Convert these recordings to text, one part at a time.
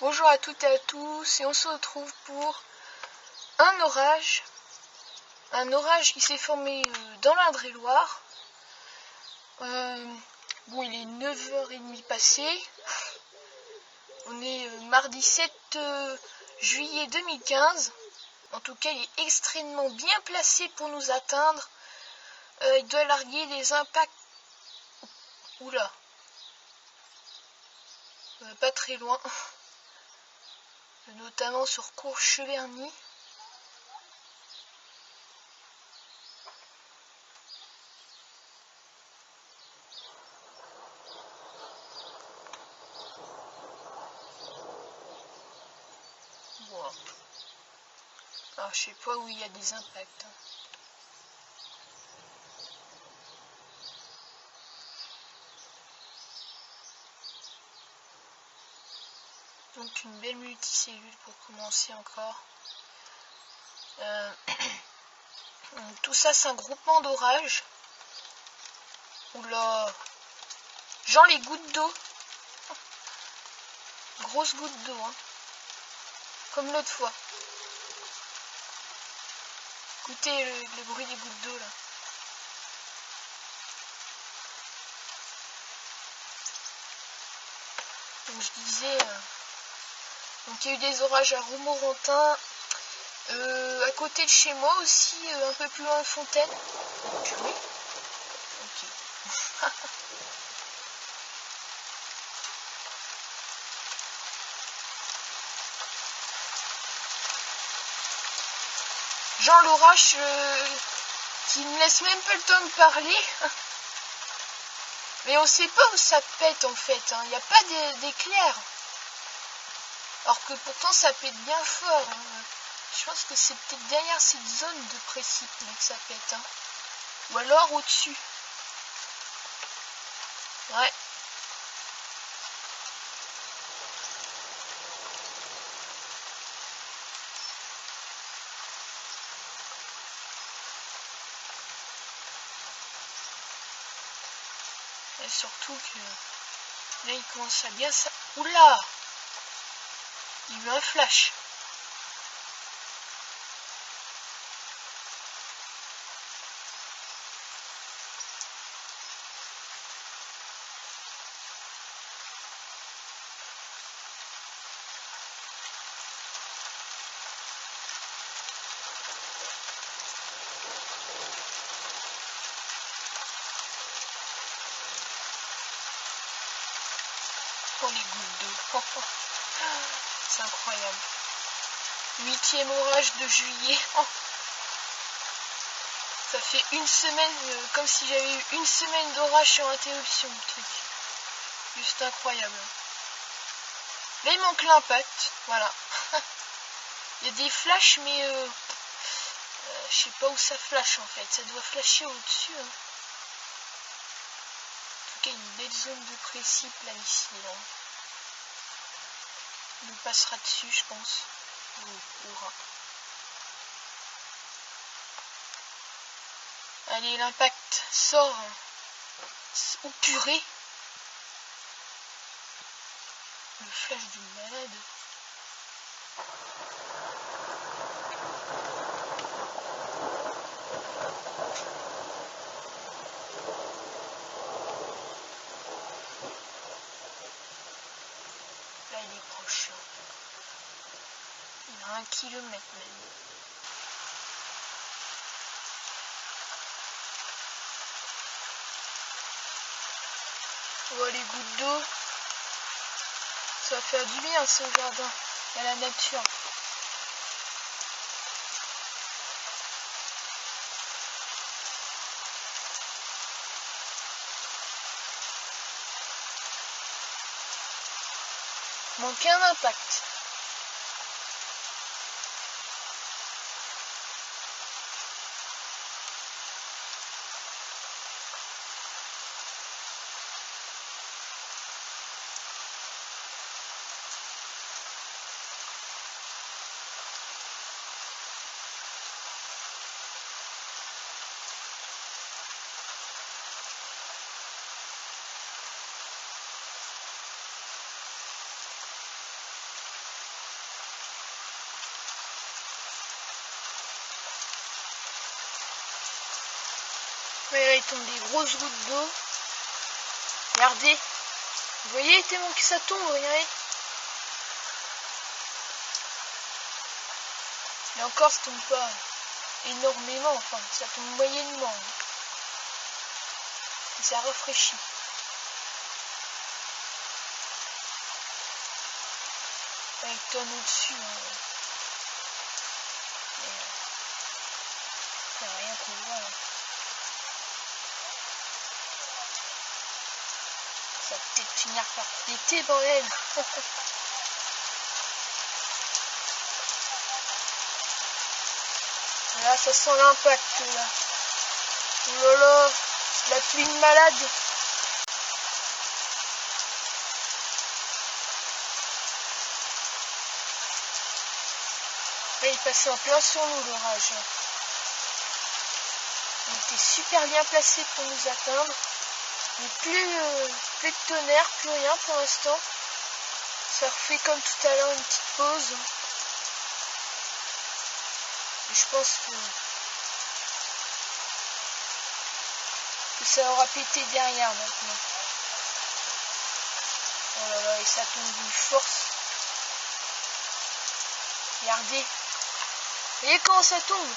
Bonjour à toutes et à tous, et on se retrouve pour un orage qui s'est formé dans l'Indre-et-Loire. Bon, il est 9h30 passé, on est mardi 7 juillet 2015, en tout cas il est extrêmement bien placé pour nous atteindre. Il doit larguer des impacts, oula, pas très loin, notamment sur Courcheverny. Bon. Alors, je sais pas où il y a des impacts. Donc une belle multicellule pour commencer encore. Tout ça c'est un groupement d'orage. Oula, genre les gouttes d'eau. Grosses gouttes d'eau, hein. Comme l'autre fois. Écoutez le bruit des gouttes d'eau là. Donc je disais, donc il y a eu des orages à Romorantin, à côté de chez moi aussi, un peu plus loin de Fontaine. Oui. Ok. Genre l'orage qui ne me laisse même pas le temps de parler. Mais on sait pas où ça pète en fait, hein. Il n'y a pas d'éclair. Alors que pourtant ça pète bien fort, hein. Je pense que c'est peut-être derrière cette zone de précip que ça pète, hein. Ou alors au-dessus. Ouais. Et surtout que là il commence à bien ça. Oula! Il y a eu un flash. Oh les gouttes d'eau. C'est incroyable. 8e orage de juillet. Ça fait une semaine, comme si j'avais eu une semaine d'orage sur interruption, le truc. Juste incroyable. Là il manque l'impact, voilà. Il y a des flashs, mais je sais pas où ça flash en fait. Ça doit flasher au-dessus, hein. En tout cas, une belle zone de précip là ici. Là. On passera dessus, je pense. Allez, l'impact sort. Oh purée! Le flash du malade. Là, il est proche. Il a 1 kilomètre même. On voit les gouttes d'eau. Ça va faire du bien ce jardin. À la nature. Manque un impact. Ouais, là, il tombe des grosses gouttes d'eau. Regardez. Vous voyez tellement que ça tombe, regardez. Et encore, ça tombe pas énormément, enfin, ça tombe moyennement. Et ça rafraîchit. Il tonne au-dessus. Il n'y a rien qu'on voit là. Ça va peut-être finir par péter, bordel. Là, ça sent l'impact là. Oh là là, la pluie de malade. Là, il passait en plein sur nous l'orage. Il était super bien placé pour nous atteindre. Mais plus de tonnerre, plus rien pour l'instant. Ça refait comme tout à l'heure une petite pause. Et je pense que ça aura pété derrière maintenant. Oh là là, et ça tombe d'une force. Regardez. Vous voyez comment ça tombe?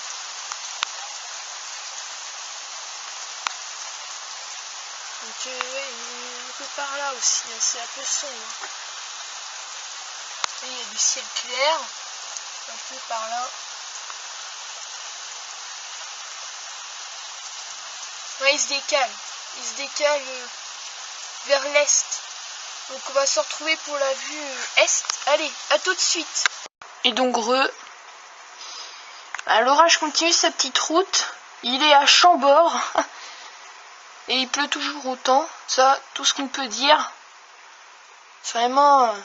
Donc un peu par là aussi, hein, c'est un peu sombre. Et il y a du ciel clair, un peu par là. Ouais, il se décale vers l'est. Donc on va se retrouver pour la vue est. Allez, à tout de suite. Et donc l'orage continue sa petite route. Il est à Chambord. Et il pleut toujours autant. Ça, tout ce qu'on peut dire. C'est vraiment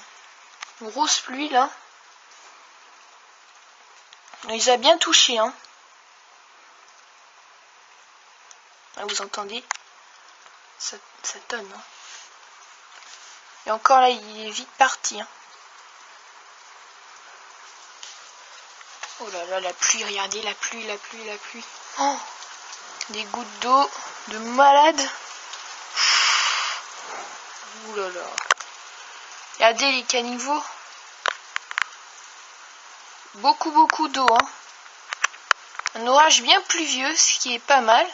une grosse pluie là. Il les a bien touchés, hein. Là, vous entendez? Ça tonne, hein. Et encore là, il est vite parti, hein. Oh là là, la pluie, regardez, la pluie. Oh, des gouttes d'eau de malade. Ouh là là. Regardez les caniveaux. Beaucoup d'eau, hein. Un orage bien pluvieux, ce qui est pas mal.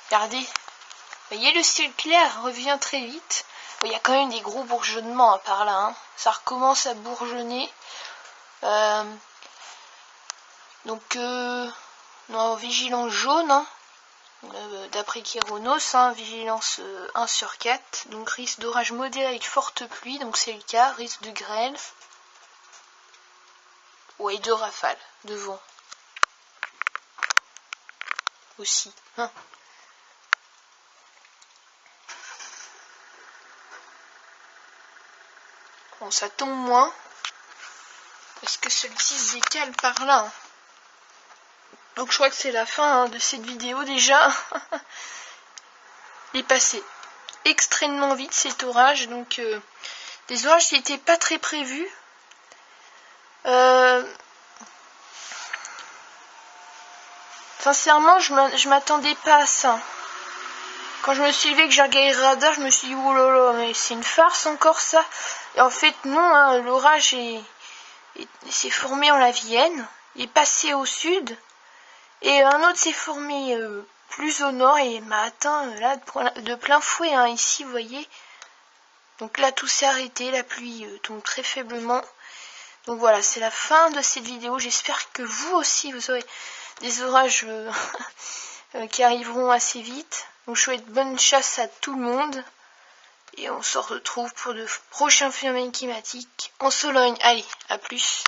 Regardez. Vous voyez, le ciel clair revient très vite. Il y a quand même des gros bourgeonnements par là, hein. Ça recommence à bourgeonner. Donc, non, vigilance jaune, hein. D'après Kéronos, hein, vigilance 1 sur 4. Donc, risque d'orage modéré avec forte pluie. Donc, c'est le cas. Risque de grêle. Ouais, de rafales, de vent. Aussi. Hein. Bon, ça tombe moins. Parce que celui-ci se décale par là. Donc je crois que c'est la fin, hein, de cette vidéo déjà. Il est passé extrêmement vite cet orage. Donc des orages qui n'étaient pas très prévus. Sincèrement, je m'attendais pas à ça. Quand je me suis levé, que j'ai regardé le radar, je me suis dit oh là là, mais c'est une farce encore ça. Et en fait non, hein, l'orage s'est formé en la Vienne, il est passé au sud, et un autre s'est formé plus au nord et m'a atteint là de plein fouet, hein, ici vous voyez. Donc là tout s'est arrêté, la pluie tombe très faiblement. Donc voilà, c'est la fin de cette vidéo. J'espère que vous aussi vous aurez des orages qui arriveront assez vite. Donc je souhaite bonne chasse à tout le monde. Et on se retrouve pour de prochains phénomènes climatiques en Sologne. Allez, à plus.